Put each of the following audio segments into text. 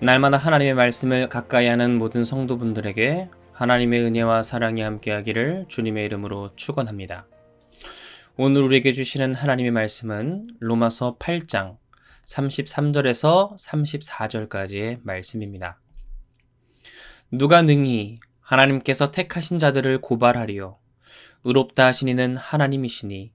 날마다 하나님의 말씀을 가까이 하는 모든 성도분들에게 하나님의 은혜와 사랑이 함께하기를 주님의 이름으로 축원합니다. 오늘 우리에게 주시는 하나님의 말씀은 로마서 8장 33절에서 34절까지의 말씀입니다. 누가 능히 하나님께서 택하신 자들을 고발하리요. 의롭다 하신 이는 하나님이시니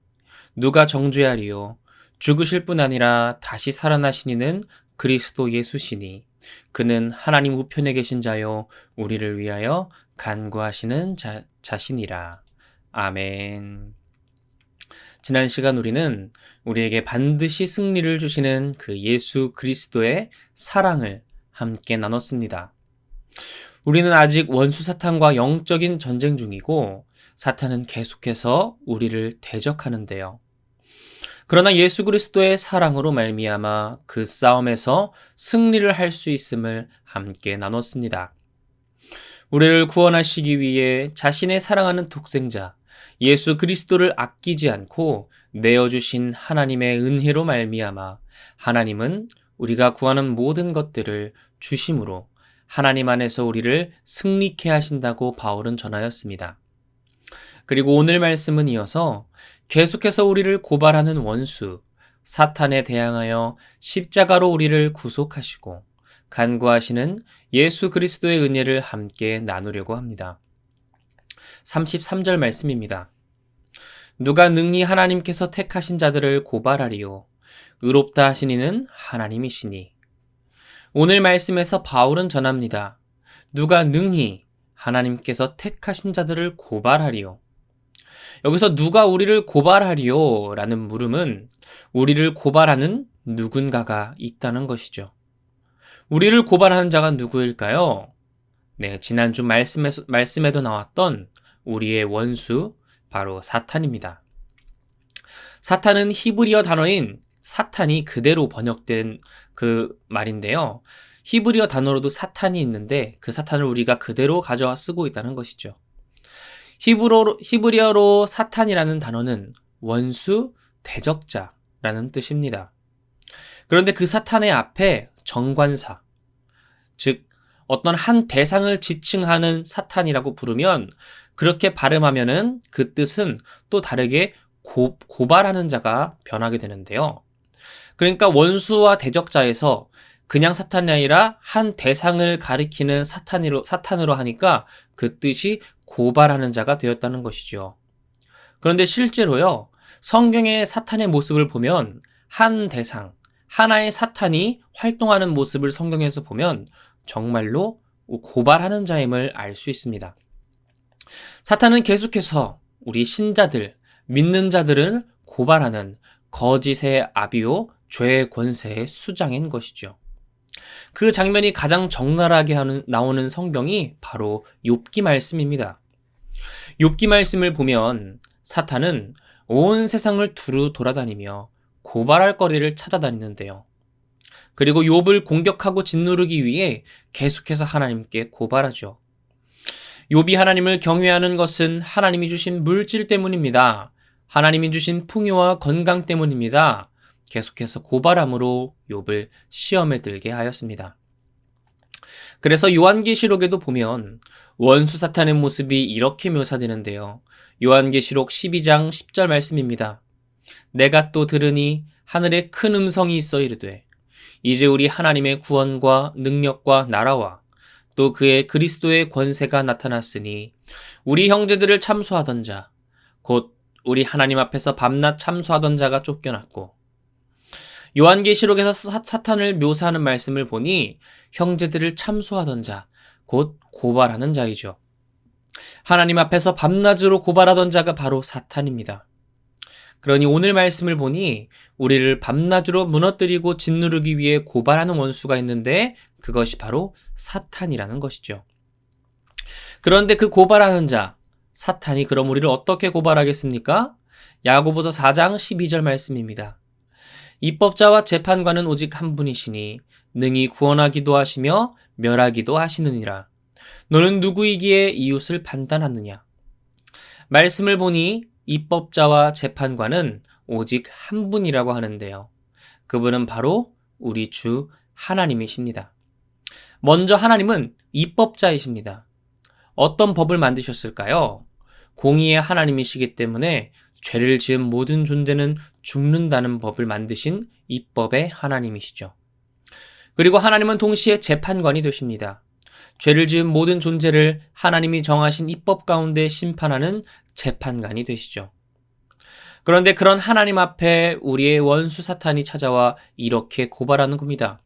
누가 정죄하리요. 죽으실 뿐 아니라 다시 살아나신 이는 그리스도 예수시니 그는 하나님 우편에 계신 자요 우리를 위하여 간구하시는 자신이라. 아멘. 지난 시간 우리는 우리에게 반드시 승리를 주시는 그 예수 그리스도의 사랑을 함께 나눴습니다. 우리는 아직 원수 사탄과 영적인 전쟁 중이고 사탄은 계속해서 우리를 대적하는데요. 그러나 예수 그리스도의 사랑으로 말미암아 그 싸움에서 승리를 할 수 있음을 함께 나눴습니다. 우리를 구원하시기 위해 자신의 사랑하는 독생자 예수 그리스도를 아끼지 않고 내어주신 하나님의 은혜로 말미암아 하나님은 우리가 구하는 모든 것들을 주심으로 하나님 안에서 우리를 승리케 하신다고 바울은 전하였습니다. 그리고 오늘 말씀은 이어서 계속해서 우리를 고발하는 원수, 사탄에 대항하여 십자가로 우리를 구속하시고 간구하시는 예수 그리스도의 은혜를 함께 나누려고 합니다. 33절 말씀입니다. 누가 능히 하나님께서 택하신 자들을 고발하리요. 의롭다 하신 이는 하나님이시니. 오늘 말씀에서 바울은 전합니다. 누가 능히 하나님께서 택하신 자들을 고발하리요. 여기서 누가 우리를 고발하리요? 라는 물음은 우리를 고발하는 누군가가 있다는 것이죠. 우리를 고발하는 자가 누구일까요? 네, 지난주 말씀에도 나왔던 우리의 원수, 바로 사탄입니다. 사탄은 히브리어 단어인 사탄이 그대로 번역된 그 말인데요. 히브리어 단어로도 사탄이 있는데 그 사탄을 우리가 그대로 가져와 쓰고 있다는 것이죠. 히브리어로 사탄이라는 단어는 원수, 대적자라는 뜻입니다. 그런데 그 사탄의 앞에 정관사, 즉 어떤 한 대상을 지칭하는 사탄이라고 부르면 그렇게 발음하면은 그 뜻은 또 다르게 고발하는 자가 변하게 되는데요. 그러니까 원수와 대적자에서 그냥 사탄이 아니라 한 대상을 가리키는 사탄으로 하니까 그 뜻이 고발하는 자가 되었다는 것이죠. 그런데 실제로요, 성경의 사탄의 모습을 보면 한 대상, 하나의 사탄이 활동하는 모습을 성경에서 보면 정말로 고발하는 자임을 알 수 있습니다. 사탄은 계속해서 우리 신자들, 믿는 자들을 고발하는 거짓의 아비요, 죄의 권세의 수장인 것이죠. 그 장면이 가장 적나라하게 나오는 성경이 바로 욥기 말씀입니다. 욥기 말씀을 보면 사탄은 온 세상을 두루 돌아다니며 고발할 거리를 찾아다니는데요. 그리고 욥을 공격하고 짓누르기 위해 계속해서 하나님께 고발하죠. 욥이 하나님을 경외하는 것은 하나님이 주신 물질 때문입니다. 하나님이 주신 풍요와 건강 때문입니다. 계속해서 고발함으로 욥을 시험에 들게 하였습니다. 그래서 요한계시록에도 보면 원수 사탄의 모습이 이렇게 묘사되는데요. 요한계시록 12장 10절 말씀입니다. 내가 또 들으니 하늘에 큰 음성이 있어 이르되 이제 우리 하나님의 구원과 능력과 나라와 또 그의 그리스도의 권세가 나타났으니 우리 형제들을 참소하던 자, 곧 우리 하나님 앞에서 밤낮 참소하던 자가 쫓겨났고, 요한계시록에서 사탄을 묘사하는 말씀을 보니 형제들을 참소하던 자, 곧 고발하는 자이죠. 하나님 앞에서 밤낮으로 고발하던 자가 바로 사탄입니다. 그러니 오늘 말씀을 보니 우리를 밤낮으로 무너뜨리고 짓누르기 위해 고발하는 원수가 있는데 그것이 바로 사탄이라는 것이죠. 그런데 그 고발하는 자, 사탄이 그럼 우리를 어떻게 고발하겠습니까? 야고보서 4장 12절 말씀입니다. 입법자와 재판관은 오직 한 분이시니 능히 구원하기도 하시며 멸하기도 하시느니라. 너는 누구이기에 이웃을 판단하느냐? 말씀을 보니 입법자와 재판관은 오직 한 분이라고 하는데요. 그분은 바로 우리 주 하나님이십니다. 먼저 하나님은 입법자이십니다. 어떤 법을 만드셨을까요? 공의의 하나님이시기 때문에 죄를 지은 모든 존재는 죽는다는 법을 만드신 입법의 하나님이시죠. 그리고 하나님은 동시에 재판관이 되십니다. 죄를 지은 모든 존재를 하나님이 정하신 입법 가운데 심판하는 재판관이 되시죠. 그런데 그런 하나님 앞에 우리의 원수 사탄이 찾아와 이렇게 고발하는 겁니다.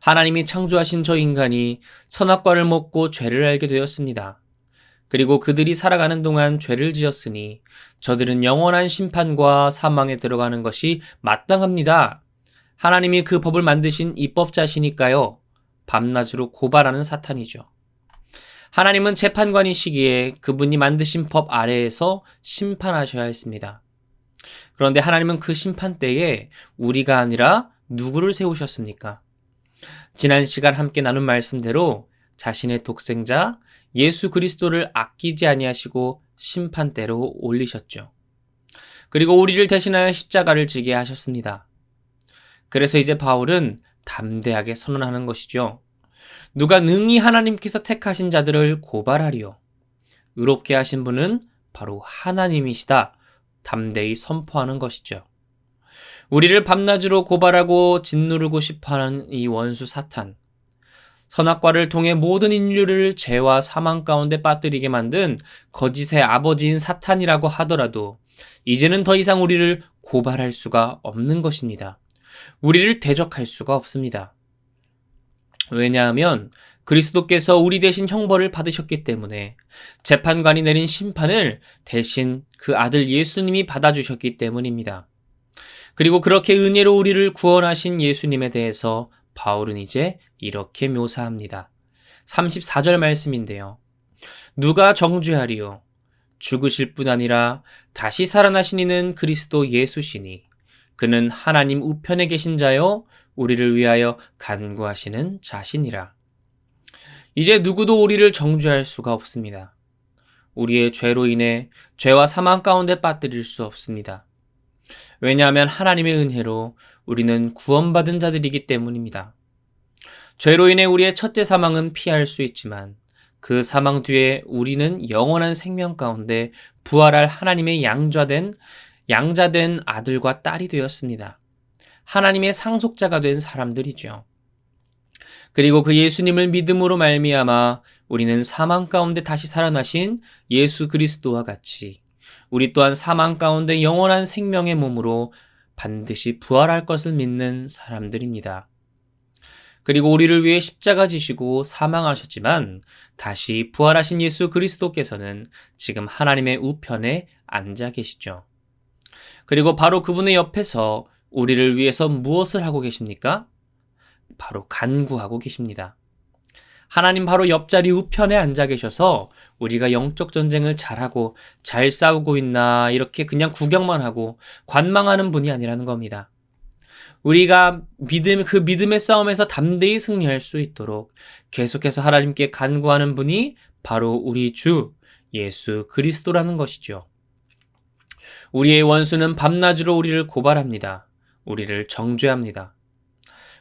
하나님이 창조하신 저 인간이 선악과를 먹고 죄를 알게 되었습니다. 그리고 그들이 살아가는 동안 죄를 지었으니 저들은 영원한 심판과 사망에 들어가는 것이 마땅합니다. 하나님이 그 법을 만드신 입법자시니까요. 밤낮으로 고발하는 사탄이죠. 하나님은 재판관이시기에 그분이 만드신 법 아래에서 심판하셔야 했습니다. 그런데 하나님은 그 심판 때에 우리가 아니라 누구를 세우셨습니까? 지난 시간 함께 나눈 말씀대로 자신의 독생자 예수 그리스도를 아끼지 아니하시고 심판대로 올리셨죠. 그리고 우리를 대신하여 십자가를 지게 하셨습니다. 그래서 이제 바울은 담대하게 선언하는 것이죠. 누가 능히 하나님께서 택하신 자들을 고발하리요. 의롭게 하신 분은 바로 하나님이시다. 담대히 선포하는 것이죠. 우리를 밤낮으로 고발하고 짓누르고 싶어하는 이 원수 사탄. 선악과를 통해 모든 인류를 죄와 사망 가운데 빠뜨리게 만든 거짓의 아버지인 사탄이라고 하더라도 이제는 더 이상 우리를 고발할 수가 없는 것입니다. 우리를 대적할 수가 없습니다. 왜냐하면 그리스도께서 우리 대신 형벌을 받으셨기 때문에 재판관이 내린 심판을 대신 그 아들 예수님이 받아주셨기 때문입니다. 그리고 그렇게 은혜로 우리를 구원하신 예수님에 대해서 바울은 이제 이렇게 묘사합니다. 34절 말씀인데요. 누가 정죄하리요? 죽으실 뿐 아니라 다시 살아나신 이는 그리스도 예수시니 그는 하나님 우편에 계신 자요 우리를 위하여 간구하시는 자시니라. 이제 누구도 우리를 정죄할 수가 없습니다. 우리의 죄로 인해 죄와 사망 가운데 빠뜨릴 수 없습니다. 왜냐하면 하나님의 은혜로 우리는 구원받은 자들이기 때문입니다. 죄로 인해 우리의 첫째 사망은 피할 수 있지만 그 사망 뒤에 우리는 영원한 생명 가운데 부활할 하나님의 양자된 아들과 딸이 되었습니다. 하나님의 상속자가 된 사람들이죠. 그리고 그 예수님을 믿음으로 말미암아 우리는 사망 가운데 다시 살아나신 예수 그리스도와 같이 우리 또한 사망 가운데 영원한 생명의 몸으로 반드시 부활할 것을 믿는 사람들입니다. 그리고 우리를 위해 십자가 지시고 사망하셨지만 다시 부활하신 예수 그리스도께서는 지금 하나님의 우편에 앉아 계시죠. 그리고 바로 그분의 옆에서 우리를 위해서 무엇을 하고 계십니까? 바로 간구하고 계십니다. 하나님 바로 옆자리 우편에 앉아 계셔서 우리가 영적 전쟁을 잘하고 잘 싸우고 있나 이렇게 그냥 구경만 하고 관망하는 분이 아니라는 겁니다. 우리가 그 믿음의 싸움에서 담대히 승리할 수 있도록 계속해서 하나님께 간구하는 분이 바로 우리 주 예수 그리스도라는 것이죠. 우리의 원수는 밤낮으로 우리를 고발합니다. 우리를 정죄합니다.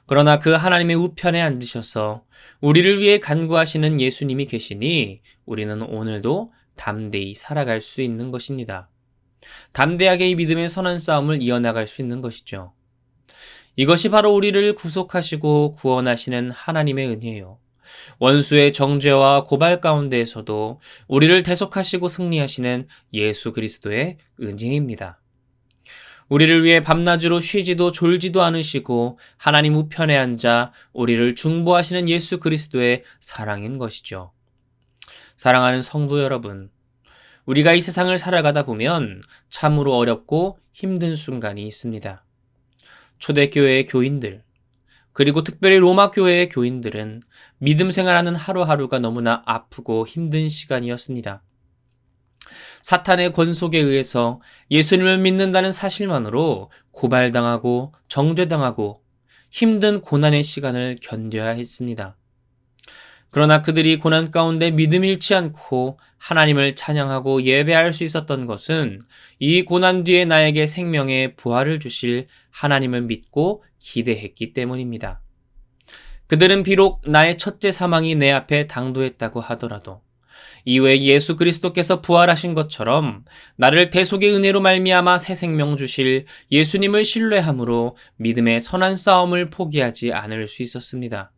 그러나 그 하나님의 우편에 앉으셔서 우리를 위해 간구하시는 예수님이 계시니 우리는 오늘도 담대히 살아갈 수 있는 것입니다. 담대하게 이 믿음의 선한 싸움을 이어나갈 수 있는 것이죠. 이것이 바로 우리를 구속하시고 구원하시는 하나님의 은혜요. 원수의 정죄와 고발 가운데에서도 우리를 대속하시고 승리하시는 예수 그리스도의 은혜입니다. 우리를 위해 밤낮으로 쉬지도 졸지도 않으시고 하나님 우편에 앉아 우리를 중보하시는 예수 그리스도의 사랑인 것이죠. 사랑하는 성도 여러분, 우리가 이 세상을 살아가다 보면 참으로 어렵고 힘든 순간이 있습니다. 초대교회의 교인들, 그리고 특별히 로마 교회의 교인들은 믿음 생활하는 하루하루가 너무나 아프고 힘든 시간이었습니다. 사탄의 권속에 의해서 예수님을 믿는다는 사실만으로 고발당하고 정죄당하고 힘든 고난의 시간을 견뎌야 했습니다. 그러나 그들이 고난 가운데 믿음 잃지 않고 하나님을 찬양하고 예배할 수 있었던 것은 이 고난 뒤에 나에게 생명의 부활을 주실 하나님을 믿고 기대했기 때문입니다. 그들은 비록 나의 첫째 사망이 내 앞에 당도했다고 하더라도 이후에 예수 그리스도께서 부활하신 것처럼 나를 대속의 은혜로 말미암아 새 생명 주실 예수님을 신뢰함으로 믿음의 선한 싸움을 포기하지 않을 수 있었습니다.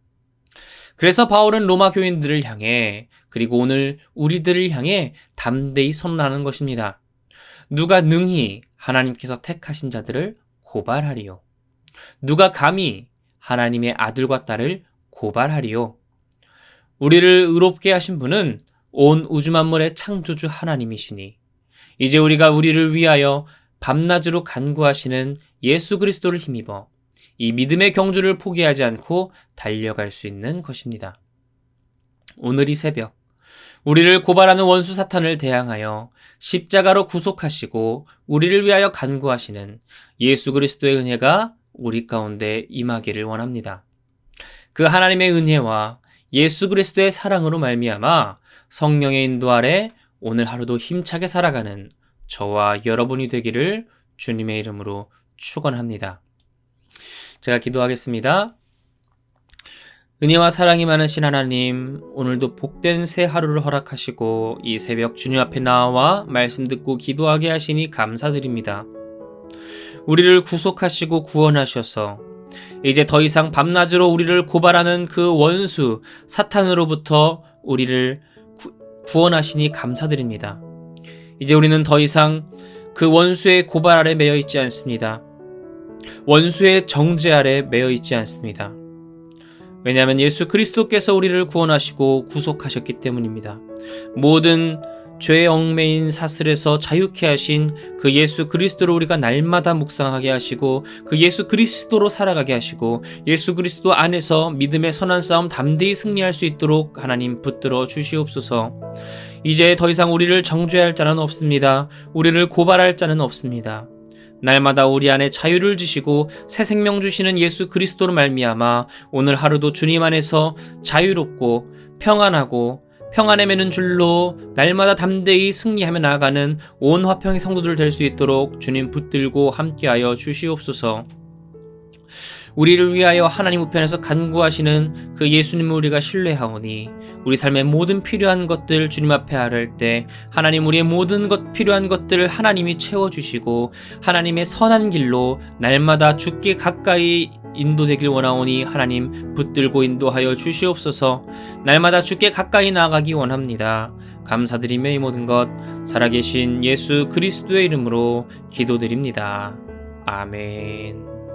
그래서 바울은 로마 교인들을 향해 그리고 오늘 우리들을 향해 담대히 선언하는 것입니다. 누가 능히 하나님께서 택하신 자들을 고발하리요. 누가 감히 하나님의 아들과 딸을 고발하리요. 우리를 의롭게 하신 분은 온 우주 만물의 창조주 하나님이시니 이제 우리가 우리를 위하여 밤낮으로 간구하시는 예수 그리스도를 힘입어 이 믿음의 경주를 포기하지 않고 달려갈 수 있는 것입니다. 오늘 이 새벽 우리를 고발하는 원수 사탄을 대항하여 십자가로 구속하시고 우리를 위하여 간구하시는 예수 그리스도의 은혜가 우리 가운데 임하기를 원합니다. 그 하나님의 은혜와 예수 그리스도의 사랑으로 말미암아 성령의 인도 아래 오늘 하루도 힘차게 살아가는 저와 여러분이 되기를 주님의 이름으로 축원합니다. 제가 기도하겠습니다. 은혜와 사랑이 많으신 하나님, 오늘도 복된 새 하루를 허락하시고 이 새벽 주님 앞에 나와 말씀 듣고 기도하게 하시니 감사드립니다. 우리를 구속하시고 구원하셔서 이제 더 이상 밤낮으로 우리를 고발하는 그 원수 사탄으로부터 우리를 구원하시니 감사드립니다. 이제 우리는 더 이상 그 원수의 고발 아래 매여 있지 않습니다. 원수의 정죄 아래 매여 있지 않습니다. 왜냐하면 예수 그리스도께서 우리를 구원하시고 구속하셨기 때문입니다. 모든 죄의 얽매인 사슬에서 자유케 하신 그 예수 그리스도를 우리가 날마다 묵상하게 하시고 그 예수 그리스도로 살아가게 하시고 예수 그리스도 안에서 믿음의 선한 싸움 담대히 승리할 수 있도록 하나님 붙들어 주시옵소서. 이제 더 이상 우리를 정죄할 자는 없습니다. 우리를 고발할 자는 없습니다. 날마다 우리 안에 자유를 주시고 새 생명 주시는 예수 그리스도로 말미암아 오늘 하루도 주님 안에서 자유롭고 평안하고 평안에 매는 줄로 날마다 담대히 승리하며 나아가는 온 화평의 성도들 될 수 있도록 주님 붙들고 함께하여 주시옵소서. 우리를 위하여 하나님 우편에서 간구하시는 그 예수님을 우리가 신뢰하오니 우리 삶의 모든 필요한 것들 주님 앞에 아뢰을 때 하나님 우리의 모든 필요한 것들을 하나님이 채워주시고 하나님의 선한 길로 날마다 주께 가까이 인도되길 원하오니 하나님 붙들고 인도하여 주시옵소서. 날마다 주께 가까이 나아가기 원합니다. 감사드리며 이 모든 것 살아계신 예수 그리스도의 이름으로 기도드립니다. 아멘.